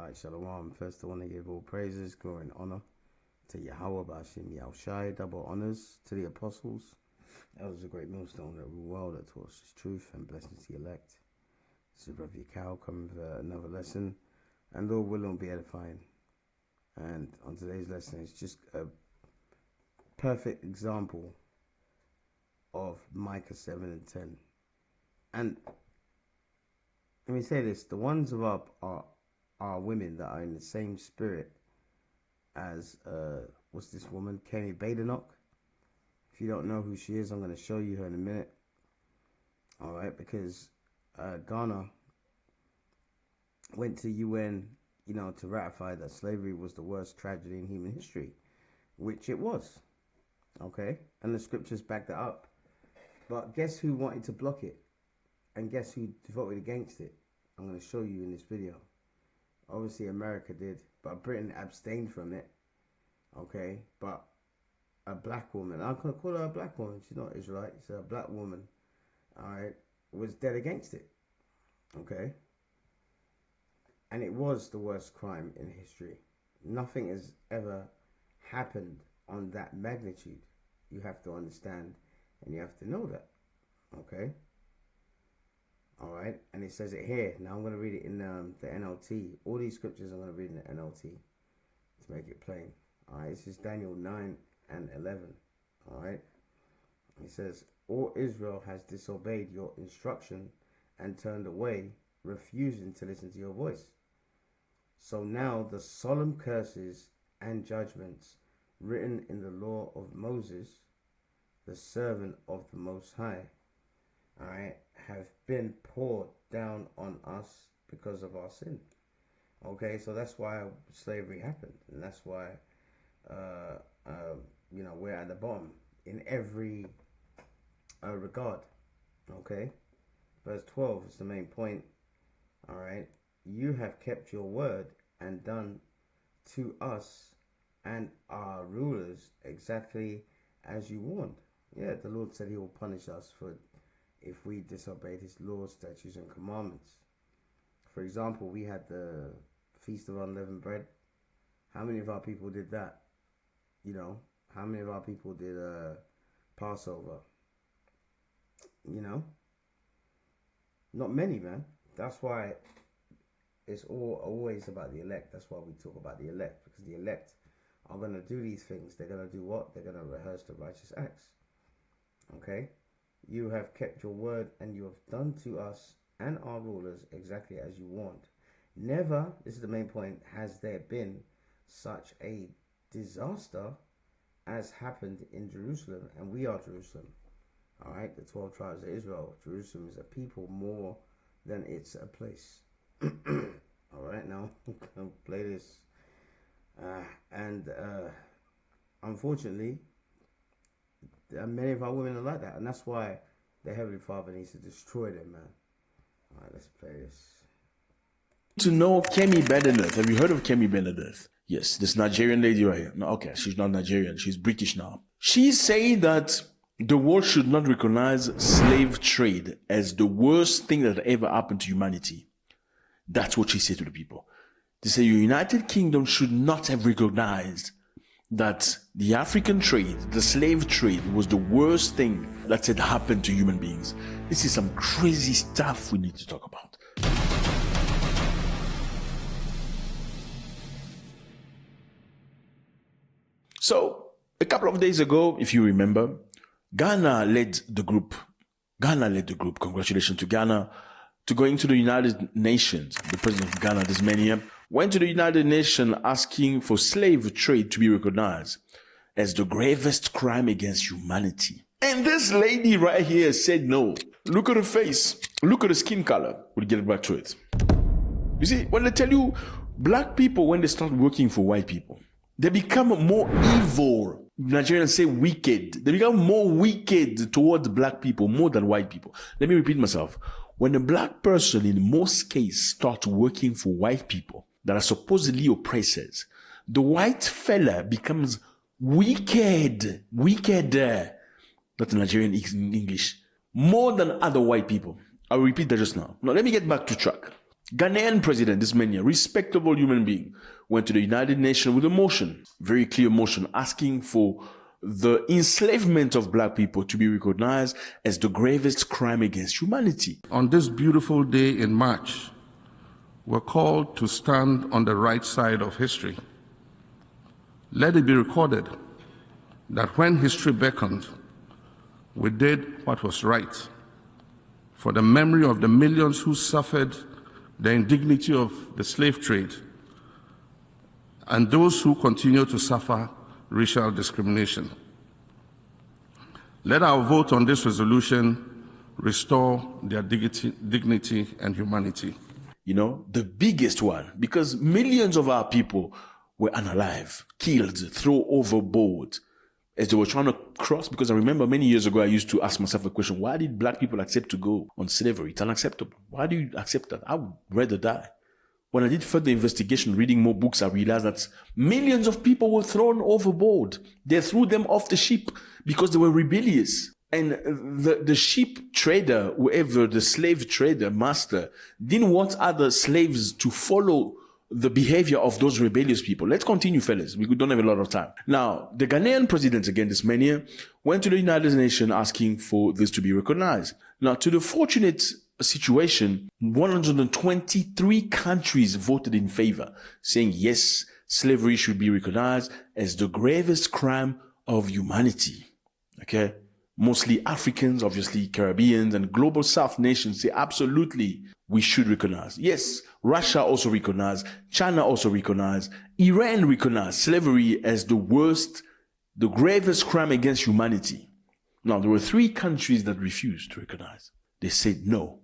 Alright, Shalom. First, I want to give all praises, glory, and honor to Yahweh Bashim Yahushai, double honors to the apostles. That was a great millstone that rule well, that taught us truth, and blessings to the elect. This is Brother Cow coming for another lesson, and Lord willing will be edifying. And on today's lesson, it's just a perfect example of Micah 7 and 10. And let me say this, the ones of are women that are in the same spirit as what's this woman, Kemi Badenoch. If you don't know who she is, I'm going to show you her in a minute. All right, because Ghana went to UN, to ratify that slavery was the worst tragedy in human history, which it was. Okay, and the scriptures back that up. But guess who wanted to block it? And guess who voted against it? I'm going to show you in this video. Obviously, America did, but Britain abstained from it. Okay, but a black woman, I'm going to call her a black woman, she's not Israelite, she's a black woman, alright, was dead against it. Okay, and it was the worst crime in history. Nothing has ever happened on that magnitude. You have to understand, and you have to know that. Okay. All right, and it says it here. Now I'm going to read it in the NLT. All these scriptures I'm going to read in the NLT to make it plain. All right, this is Daniel 9 and 11. All right, it says, all Israel has disobeyed your instruction and turned away, refusing to listen to your voice. So now the solemn curses and judgments written in the law of Moses, the servant of the Most High, all right, have been poured down on us because of our sin. Okay, so that's why slavery happened, and that's why we're at the bottom in every regard. Okay, verse 12 is the main point. All right, you have kept your word and done to us and our rulers exactly as you warned. Yeah, the Lord said he will punish us for if we disobeyed his laws, statutes, and commandments. For example, we had the Feast of Unleavened Bread. How many of our people did that? How many of our people did Passover? Not many, man. That's why it's always about the elect. That's why we talk about the elect, because the elect are going to do these things. They're going to do what? They're going to rehearse the righteous acts. Okay? You have kept your word, and you have done to us and our rulers exactly as you warned. Never, this is the main point, has there been such a disaster as happened in Jerusalem, and we are Jerusalem. All right, the 12 tribes of Israel. Jerusalem is a people more than it's a place. All right, now I'm gonna play this, unfortunately, many of our women are like that, and that's why the Heavenly Father needs to destroy them, man. All right, let's play this. To know Kemi Badenoch. Have you heard of Kemi Badenoch? Yes, this Nigerian lady right here. No, okay, she's not Nigerian. She's British now. She's saying that the world should not recognize slave trade as the worst thing that ever happened to humanity. That's what she said to the people. They say the United Kingdom should not have recognized that the African trade, the slave trade, was the worst thing that had happened to human beings. This is some crazy stuff we need to talk about. So, a couple of days ago, if you remember, Ghana led the group. Congratulations to Ghana to going to the United Nations. The president of Ghana this mania went to the United Nations asking for slave trade to be recognized as the gravest crime against humanity. And this lady right here said no. Look at her face. Look at the skin color. We'll get back to it. You see, when they tell you black people, when they start working for white people, they become more evil. Nigerians say wicked. They become more wicked towards black people more than white people. Let me repeat myself. When a black person, in most cases, starts working for white people that are supposedly oppressors, the white fella becomes wicked, wickeder. That's Nigerian English. More than other white people. I'll repeat that just now. Now, let me get back to track. Ghanaian president, this man here, respectable human being, went to the United Nations with a motion, very clear motion, asking for the enslavement of black people to be recognized as the gravest crime against humanity. On this beautiful day in March, we're called to stand on the right side of history. Let it be recorded that when history beckoned, we did what was right for the memory of the millions who suffered the indignity of the slave trade and those who continue to suffer racial discrimination. Let our vote on this resolution restore their dignity and humanity. You know, the biggest one, because millions of our people were unalive, killed, thrown overboard as they were trying to cross. Because I remember many years ago, I used to ask myself a question: why did black people accept to go on slavery? It's unacceptable. Why do you accept that? I would rather die. When I did further investigation, reading more books, I realized that millions of people were thrown overboard. They threw them off the ship because they were rebellious. And the ship trader, whoever, the slave trader, master, didn't want other slaves to follow the behavior of those rebellious people. Let's continue, fellas. We don't have a lot of time. Now, the Ghanaian president, again, this man here, went to the United Nations asking for this to be recognized. Now, to the fortunate situation, 123 countries voted in favor, saying yes, slavery should be recognized as the gravest crime of humanity. Okay? Mostly Africans, obviously Caribbeans and global South nations say absolutely we should recognize. Yes, Russia also recognized, China also recognized, Iran recognized slavery as the worst, the gravest crime against humanity. Now, there were 3 countries that refused to recognize. They said no.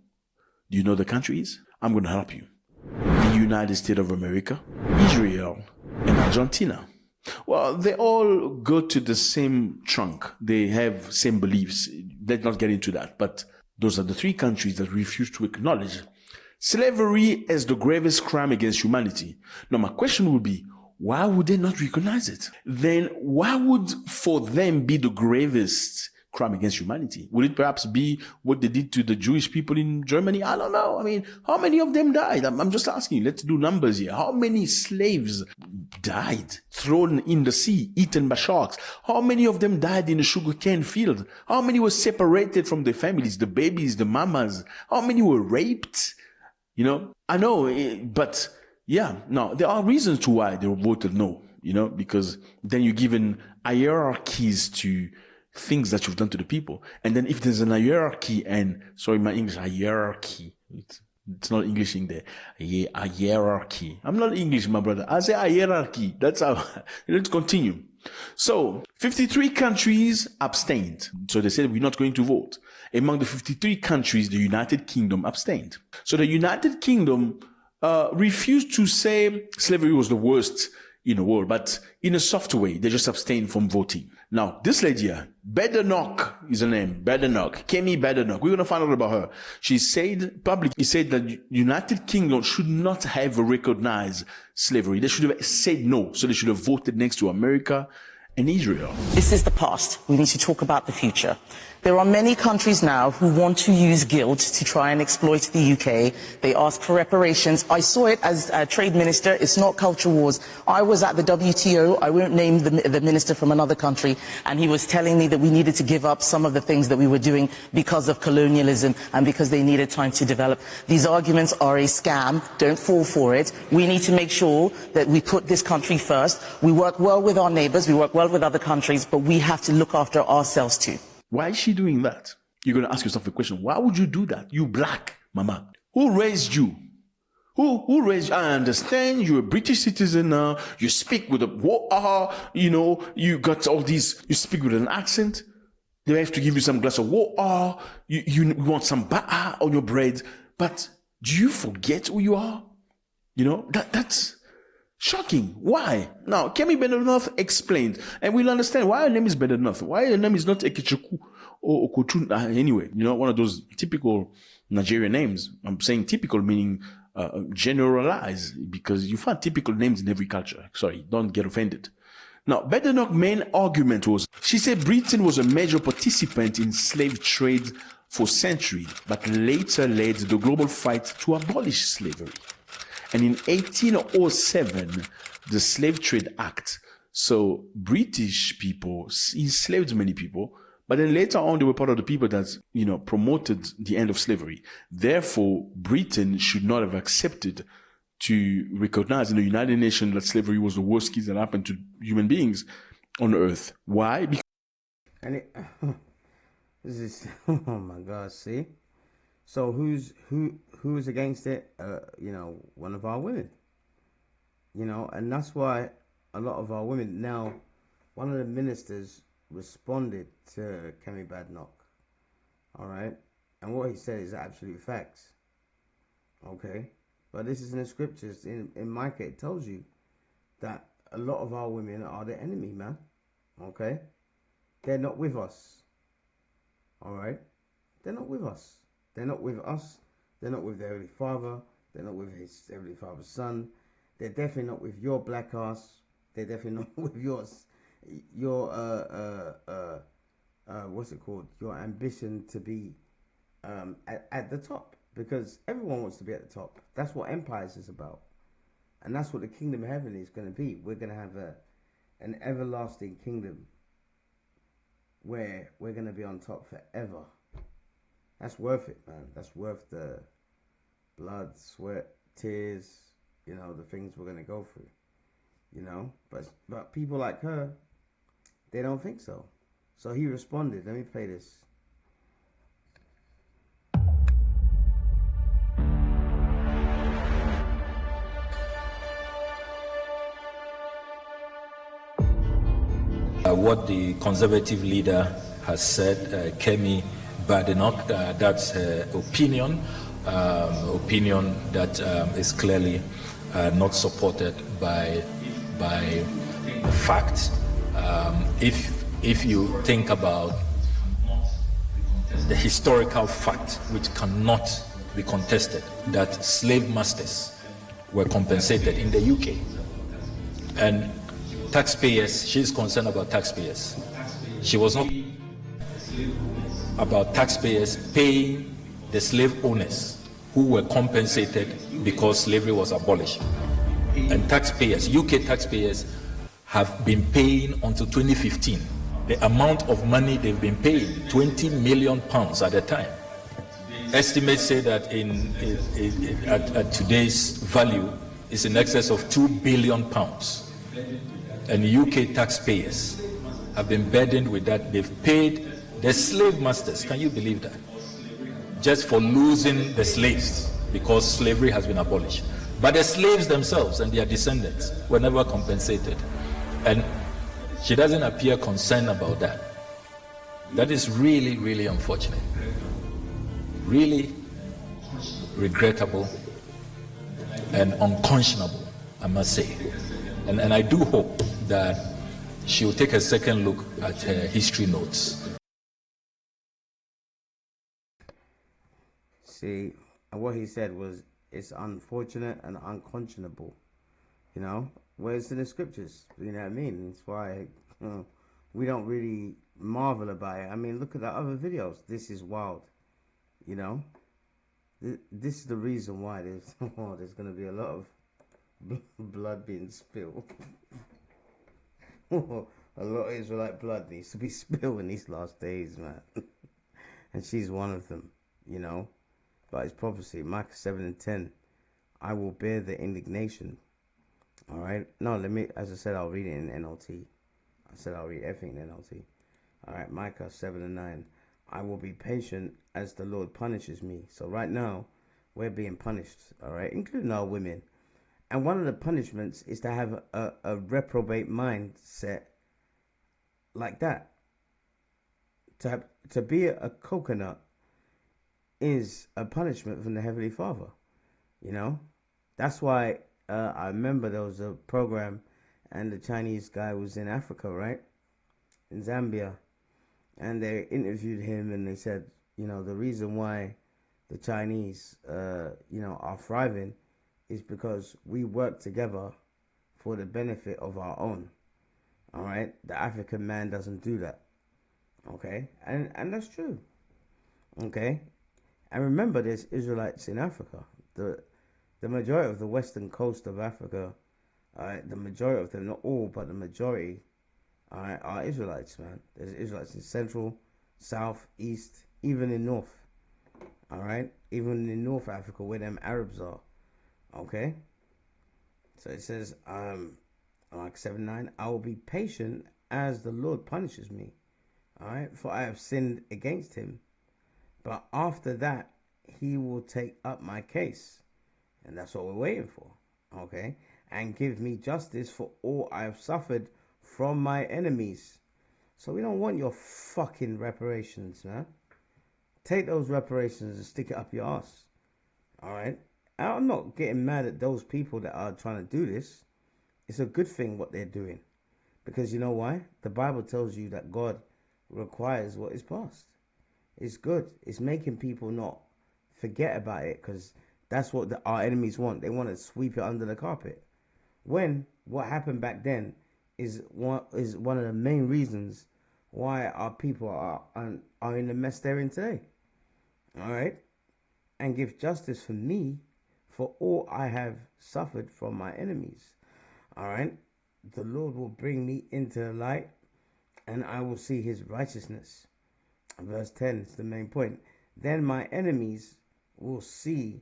Do you know the countries? I'm going to help you. The United States of America, Israel, and Argentina. Well, they all go to the same trunk. They have same beliefs. Let's not get into that. But those are the 3 countries that refuse to acknowledge slavery as the gravest crime against humanity. Now, my question would be, why would they not recognize it? Then why would for them be the gravest crime against humanity? Would it perhaps be what they did to the Jewish people in Germany? I don't know. I mean, how many of them died? I'm just asking you. Let's do numbers here. How many slaves died, thrown in the sea, eaten by sharks? How many of them died in a sugarcane field? How many were separated from their families, the babies, the mamas? How many were raped? You know, I know, but yeah, no, there are reasons to why they voted no, you know, because then you're given hierarchies to things that you've done to the people. And then if there's an hierarchy and, sorry, my English, hierarchy, it's not English in there, a hierarchy. I'm not English, my brother. I say hierarchy. That's how, let's continue. So 53 countries abstained. So they said, we're not going to vote. Among the 53 countries, the United Kingdom abstained. So the United Kingdom refused to say slavery was the worst in the world, but in a soft way, they just abstained from voting. Now, this lady here, Badenoch is her name, Badenoch, Kemi Badenoch. We're going to find out about her. She said publicly, said that United Kingdom should not have recognized slavery. They should have said no. So they should have voted next to America and Israel. This is the past. We need to talk about the future. There are many countries now who want to use guilt to try and exploit the UK. They ask for reparations. I saw it as a trade minister. It's not culture wars. I was at the WTO. I won't name the minister from another country. And he was telling me that we needed to give up some of the things that we were doing because of colonialism and because they needed time to develop. These arguments are a scam. Don't fall for it. We need to make sure that we put this country first. We work well with our neighbours. We work well with other countries. But we have to look after ourselves too. Why is she doing that? You're going to ask yourself a question. Why would you do that? You black, mama. Who raised you? Who raised you? I understand you're a British citizen now. You speak with a, you know, you got all these, you speak with an accent. They have to give you some glass of water. You want some ba'a on your bread. But do you forget who you are? You know, that's shocking. Why? Now, Kemi Badenoch explained, and we'll understand why her name is Badenoch. Why her name is not Ekicheku or Okotun. Anyway, you know, one of those typical Nigerian names. I'm saying typical meaning generalized, because you find typical names in every culture. Sorry, don't get offended. Now, Badenoch's main argument was, she said Britain was a major participant in slave trade for centuries, but later led the global fight to abolish slavery. And in 1807, the Slave Trade Act. So British people enslaved many people, but then later on they were part of the people that, promoted the end of slavery. Therefore, Britain should not have accepted to recognize in the United Nations that slavery was the worst thing that happened to human beings on earth. Why? Because this is, oh my God, see? So who's against it? One of our women. And that's why a lot of our women now, one of the ministers responded to Kemi Badenoch. All right? And what he said is absolute facts. Okay? But this is in the scriptures. In Micah, it tells you that a lot of our women are the enemy, man. Okay? They're not with us. All right? They're not with us. They're not with us. They're not with their Heavenly Father. They're not with his Heavenly Father's Son. They're definitely not with your black ass. They're definitely not with your what's it called? Your ambition to be at the top. Because everyone wants to be at the top. That's what empires is about. And that's what the kingdom of heaven is going to be. We're going to have an everlasting kingdom where we're going to be on top forever. That's worth it, man. That's worth the blood, sweat, tears, the things we're going to go through, But people like her, they don't think so. So he responded. Let me play this. What the conservative leader has said, Kemi Badenoch, that's her opinion, that is clearly not supported by fact. If you think about the historical fact, which cannot be contested, that slave masters were compensated in the UK, and taxpayers, she's concerned about taxpayers. She was not about taxpayers paying the slave owners who were compensated because slavery was abolished. And taxpayers, UK taxpayers, have been paying until 2015. The amount of money they've been paying, 20 million pounds at a time. Estimates say that at today's value is in excess of 2 billion pounds. And UK taxpayers have been burdened with that. They've paid the slave masters, can you believe that? Just for losing the slaves because slavery has been abolished. But the slaves themselves and their descendants were never compensated. And she doesn't appear concerned about that. That is really, really unfortunate. Really regrettable and unconscionable, I must say. And I do hope that she will take a second look at her history notes. See, what he said was, it's unfortunate and unconscionable. Whereas in the scriptures, you know what I mean? That's why we don't really marvel about it. I mean, look at the other videos. This is wild. This is the reason why there's going to be a lot of blood being spilled. A lot of Israelite blood needs to be spilled in these last days, man. And she's one of them, But it's prophecy, Micah 7:10. I will bear the indignation. All right. No, as I said, I'll read it in NLT. I said I'll read everything in NLT. All right. Micah 7:9. I will be patient as the Lord punishes me. So right now, we're being punished. All right, including our women. And one of the punishments is to have a reprobate mindset like that. To be a coconut is a punishment from the Heavenly Father. That's why I remember there was a program and the Chinese guy was in Africa, right? In Zambia. And they interviewed him and they said, the reason why the Chinese, are thriving is because we work together for the benefit of our own. All right? The African man doesn't do that. Okay? And that's true. Okay? And remember, there's Israelites in Africa. The majority of the western coast of Africa, the majority of them, not all, but the majority, are Israelites, man. There's Israelites in Central, South, East, even in North. All right? Even in North Africa, where them Arabs are. Okay? So it says, like 7:9, I will be patient as the Lord punishes me. All right? For I have sinned against him. But after that, he will take up my case. And that's what we're waiting for. Okay? And give me justice for all I have suffered from my enemies. So we don't want your fucking reparations, man. Take those reparations and stick it up your ass. All right? I'm not getting mad at those people that are trying to do this. It's a good thing what they're doing. Because you know why? The Bible tells you that God requires what is past. It's good. It's making people not forget about it, because that's what our enemies want. They want to sweep it under the carpet. When what happened back then is one of the main reasons why our people are in the mess they're in today. All right? And give justice for me for all I have suffered from my enemies. All right? The Lord will bring me into the light, and I will see his righteousness. Verse 10 is the main point. Then my enemies will see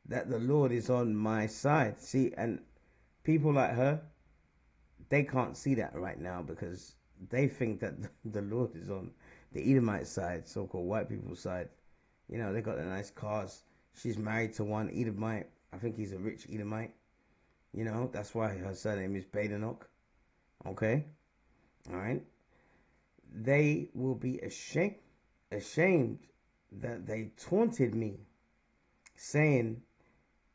that the Lord is on my side. See, and people like her, they can't see that right now because they think that the Lord is on the Edomite side, so-called white people's side. You know, they got the nice cars. She's married to one Edomite. I think he's a rich Edomite. You know, that's why her surname is Badenoch. Okay? All right? They will be ashamed that they taunted me, saying,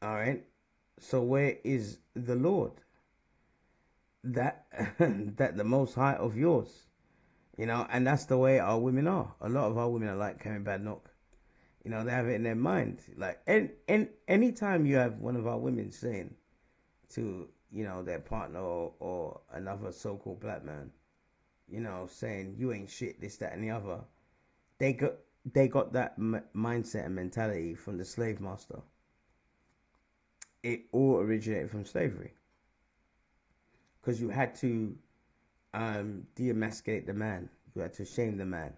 all right, so where is the Lord? That the Most High of yours. You know, and that's the way our women are. A lot of our women are like Karen Badenoch. You know, they have it in their mind. Like, anytime you have one of our women saying to, you know, their partner or another so-called black man, you know, saying, you ain't shit, this, that, and the other, they got that mindset and mentality from the slave master. It all originated from slavery. Because you had to demasculate the man. You had to shame the man.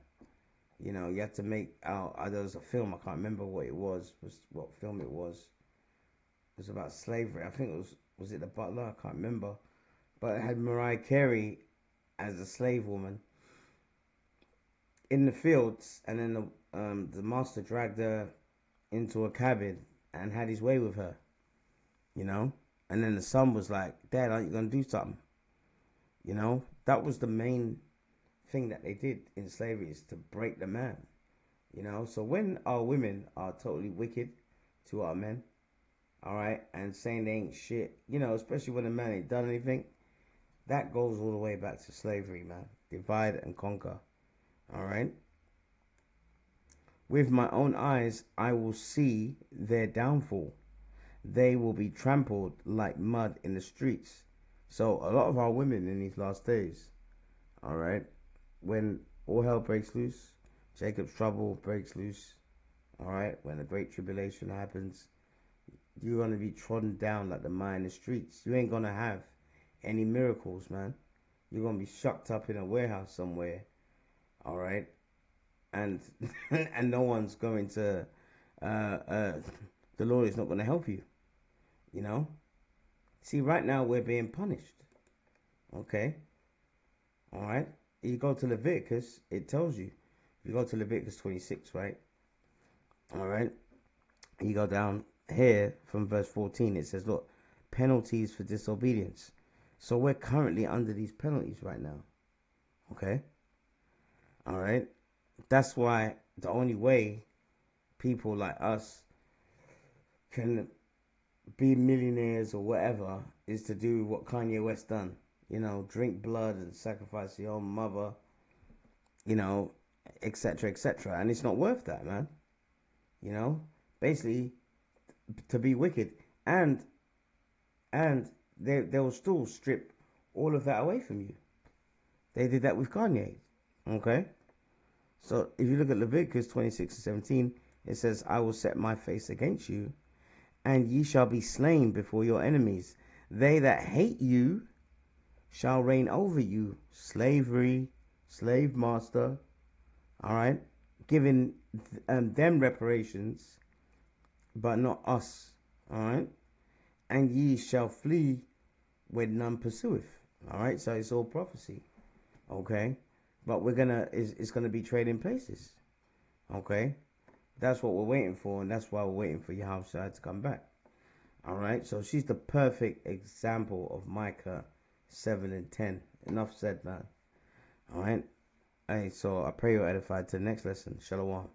You know, you had to make out. There was a film, I can't remember what it was what film it was. It was about slavery. I think it was it The Butler? I can't remember. But it had Mariah Carey as a slave woman in the fields, and then the master dragged her into a cabin and had his way with her. You know? And then the son was like, Dad, aren't you going to do something? You know? That was the main thing that they did in slavery, is to break the man. You know? So when our women are totally wicked to our men, all right, and saying they ain't shit, you know, especially when a man ain't done anything, that goes all the way back to slavery, man. Divide and conquer. All right? With my own eyes, I will see their downfall. They will be trampled like mud in the streets. So a lot of our women in these last days, all right, when all hell breaks loose, Jacob's trouble breaks loose, all right, when the great tribulation happens, you're going to be trodden down like the mire in the streets. You ain't going to have any miracles, man. You're going to be shucked up in a warehouse somewhere, all right, and and no one's going to, the Lord is not going to help you. You know? See, right now we're being punished. Okay? Alright? You go to Leviticus, it tells you. You go to Leviticus 26, right? Alright? You go down here from verse 14, it says, look, penalties for disobedience. So we're currently under these penalties right now. Okay? Alright? That's why the only way people like us can be millionaires or whatever is to do what Kanye West done. You know, drink blood and sacrifice your own mother, you know, etc., etc. And it's not worth that, man. You know, basically to be wicked, and they will still strip all of that away from you. They did that with Kanye. Okay? So if you look at Leviticus 26:17, it says, I will set my face against you, and ye shall be slain before your enemies. They that hate you shall reign over you. Slavery, slave master, all right, giving them reparations, but not us, all right. And ye shall flee when none pursueth, all right. So it's all prophecy, okay. But it's gonna be trading places, okay. That's what we're waiting for, and that's why we're waiting for Yahushua to come back, all right. So she's the perfect example of Micah 7 and 10. Enough said, man. All right. Hey, so I pray you're edified to the next lesson. Shalom.